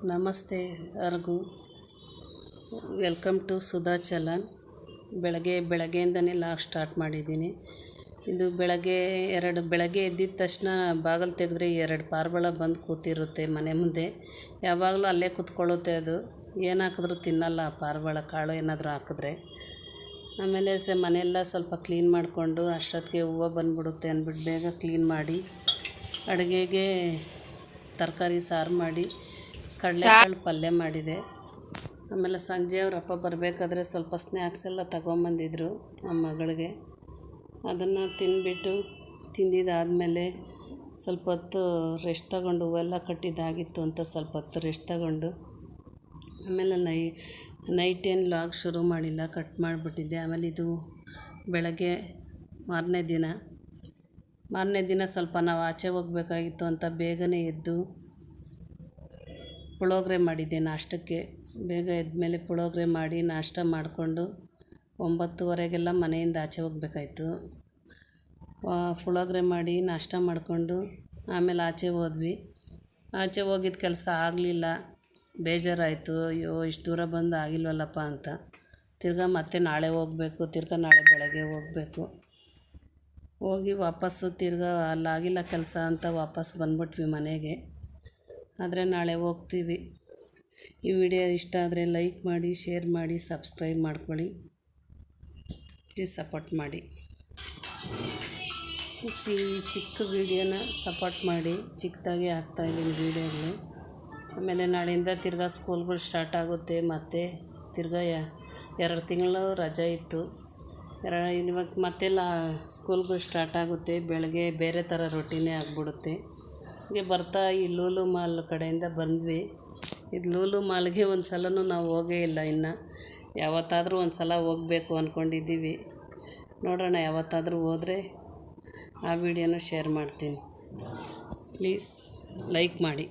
ನಮಸ್ತೆ ಎಲ್ಲರಿಗೂ. Welcome to Sudha ಚಲನ್. ಬೆಳಗ್ಗೆಯಿಂದನೇ ಲಾಗ್ ಸ್ಟಾರ್ಟ್ ಮಾಡಿದ್ದೀನಿ. ಇದು ಬೆಳಗ್ಗೆ ಎದ್ದಿದ ತಕ್ಷಣ ಬಾಗಿಲು ತೆಗೆದ್ರೆ 2 ಪಾರಿವಾಳ ಬಂದು ಕೂತಿರುತ್ತೆ ಮನೆ ಮುಂದೆ. ಯಾವಾಗಲೂ ಅಲ್ಲೇ ಕೂತ್ಕೊಳ್ಳುತ್ತೆ. ಅದು ಏನು ಹಾಕಿದ್ರೂ ತಿನ್ನಲ್ಲ. ಪಾರಿವಾಳ ಕಾಳು ಏನಾದರೂ ಹಾಕಿದ್ರೆ. ಆಮೇಲೆ ಮನೆಯೆಲ್ಲ ಸ್ವಲ್ಪ ಕ್ಲೀನ್ ಮಾಡಿಕೊಂಡು ಅಷ್ಟೊತ್ತಿಗೆ ಹೂವು ಬಂದುಬಿಡುತ್ತೆ ಅಂದ್ಬಿಟ್ಟು ಬೇಗ ಕ್ಲೀನ್ ಮಾಡಿ ಅಡುಗೆಗೆ ತರಕಾರಿ ಸಾರು ಮಾಡಿ ಕಡಲೆಕಾಳು ಪಲ್ಯ ಮಾಡಿದೆ. ಆಮೇಲೆ ಸಂಜೆ ಅವ್ರ ಅಪ್ಪ ಬರಬೇಕಾದ್ರೆ ಸ್ವಲ್ಪ ಸ್ನ್ಯಾಕ್ಸ್ ಎಲ್ಲ ತಗೊಂಬಂದಿದ್ರು ನಮ್ಮ ಮಗಳಿಗೆ. ಅದನ್ನು ತಿಂದಿದ್ದಾದಮೇಲೆ ಸ್ವಲ್ಪ ಹೊತ್ತು ರೆಸ್ಟ್ ತಗೊಂಡು, ಹೂವೆಲ್ಲ ಕಟ್ಟಿದ್ದಾಗಿತ್ತು ಅಂತ ಸ್ವಲ್ಪ ಹೊತ್ತು ರೆಸ್ಟ್ ತಗೊಂಡು ಆಮೇಲೆ ನೈಟ್ ಏನು ಲಾಗ್ ಶುರು ಮಾಡಿಲ್ಲ, ಕಟ್ ಮಾಡಿಬಿಟ್ಟಿದ್ದೆ. ಆಮೇಲೆ ಇದು ಬೆಳಗ್ಗೆ ಮಾರನೇ ದಿನ ಸ್ವಲ್ಪ ನಾವು ಆಚೆ ಹೋಗಬೇಕಾಗಿತ್ತು ಅಂತ ಬೇಗನೆ ಎದ್ದು ಪುಳಿಯೋಗರೆ ಮಾಡಿದ್ದೆ ನಾಷ್ಟಕ್ಕೆ. ಬೇಗ ಎದ್ಮೇಲೆ ಪುಳಿಯೋಗರೆ ಮಾಡಿ ನಾಷ್ಟ ಮಾಡಿಕೊಂಡು 9:30ಗೆಲ್ಲ ಮನೆಯಿಂದ ಆಚೆ ಹೋಗ್ಬೇಕಾಯ್ತು. ಪುಳಿಯೋಗರೆ ಮಾಡಿ ನಾಷ್ಟ ಮಾಡಿಕೊಂಡು ಆಮೇಲೆ ಆಚೆ ಹೋದ್ವಿ. ಆಚೆ ಹೋಗಿದ್ದ ಕೆಲಸ ಆಗಲಿಲ್ಲ, ಬೇಜಾರಾಯಿತು. ಅಯ್ಯೋ ಇಷ್ಟು ದೂರ ಬಂದು ಆಗಿಲ್ವಲ್ಲಪ್ಪ ಅಂತ. ಮತ್ತೆ ನಾಳೆ ಹೋಗಬೇಕು, ನಾಳೆ ಬೆಳಗ್ಗೆ ಹೋಗಬೇಕು. ಹೋಗಿ ವಾಪಸ್ಸು ಅಲ್ಲಾಗಿಲ್ಲ ಕೆಲಸ ಅಂತ ವಾಪಸ್ ಬಂದ್ಬಿಟ್ವಿ ಮನೆಗೆ. ಆದರೆ ನಾಳೆ ಹೋಗ್ತೀವಿ. ಈ ವಿಡಿಯೋ ಇಷ್ಟ ಆದರೆ ಲೈಕ್ ಮಾಡಿ, ಶೇರ್ ಮಾಡಿ, ಸಬ್ಸ್ಕ್ರೈಬ್ ಮಾಡ್ಕೊಳ್ಳಿ. ಪ್ಲೀಸ್ ಸಪೋರ್ಟ್ ಮಾಡಿ. ಚಿಕ್ಕ ವಿಡಿಯೋನ ಸಪೋರ್ಟ್ ಮಾಡಿ. ಚಿಕ್ಕದಾಗಿ ಹಾಕ್ತಾಯಿದ್ದೀನಿ ವಿಡಿಯೋಗಳು. ಆಮೇಲೆ ನಾಳೆಯಿಂದ ಸ್ಕೂಲ್ಗಳು ಸ್ಟಾರ್ಟ್ ಆಗುತ್ತೆ. ಮತ್ತು 2 ತಿಂಗಳು ರಜೆ ಇತ್ತು. ಇವಾಗ ಮತ್ತೆಲ್ಲ ಸ್ಕೂಲ್ಗಳು ಸ್ಟಾರ್ಟ್ ಆಗುತ್ತೆ. ಬೆಳಗ್ಗೆ ಬೇರೆ ಥರ ರೊಟೀನೇ ಆಗಿಬಿಡುತ್ತೆ. ಹೀಗೆ ಬರ್ತಾ ಈ ಲೂಲು ಮಾಲ್ ಕಡೆಯಿಂದ ಬಂದ್ವಿ. ಇದು ಲೂಲು ಮಾಲ್ಗೆ ಒಂದು ಸಲನೂ ನಾವು ಹೋಗೇ ಇಲ್ಲ. ಇನ್ನು ಯಾವತ್ತಾದರೂ ಒಂದು ಸಲ ಹೋಗಬೇಕು ಅಂದ್ಕೊಂಡಿದ್ದೀವಿ. ನೋಡೋಣ, ಯಾವತ್ತಾದರೂ ಹೋದರೆ ಆ ವಿಡಿಯೋನ ಶೇರ್ ಮಾಡ್ತೀನಿ. ಪ್ಲೀಸ್ ಲೈಕ್ ಮಾಡಿ.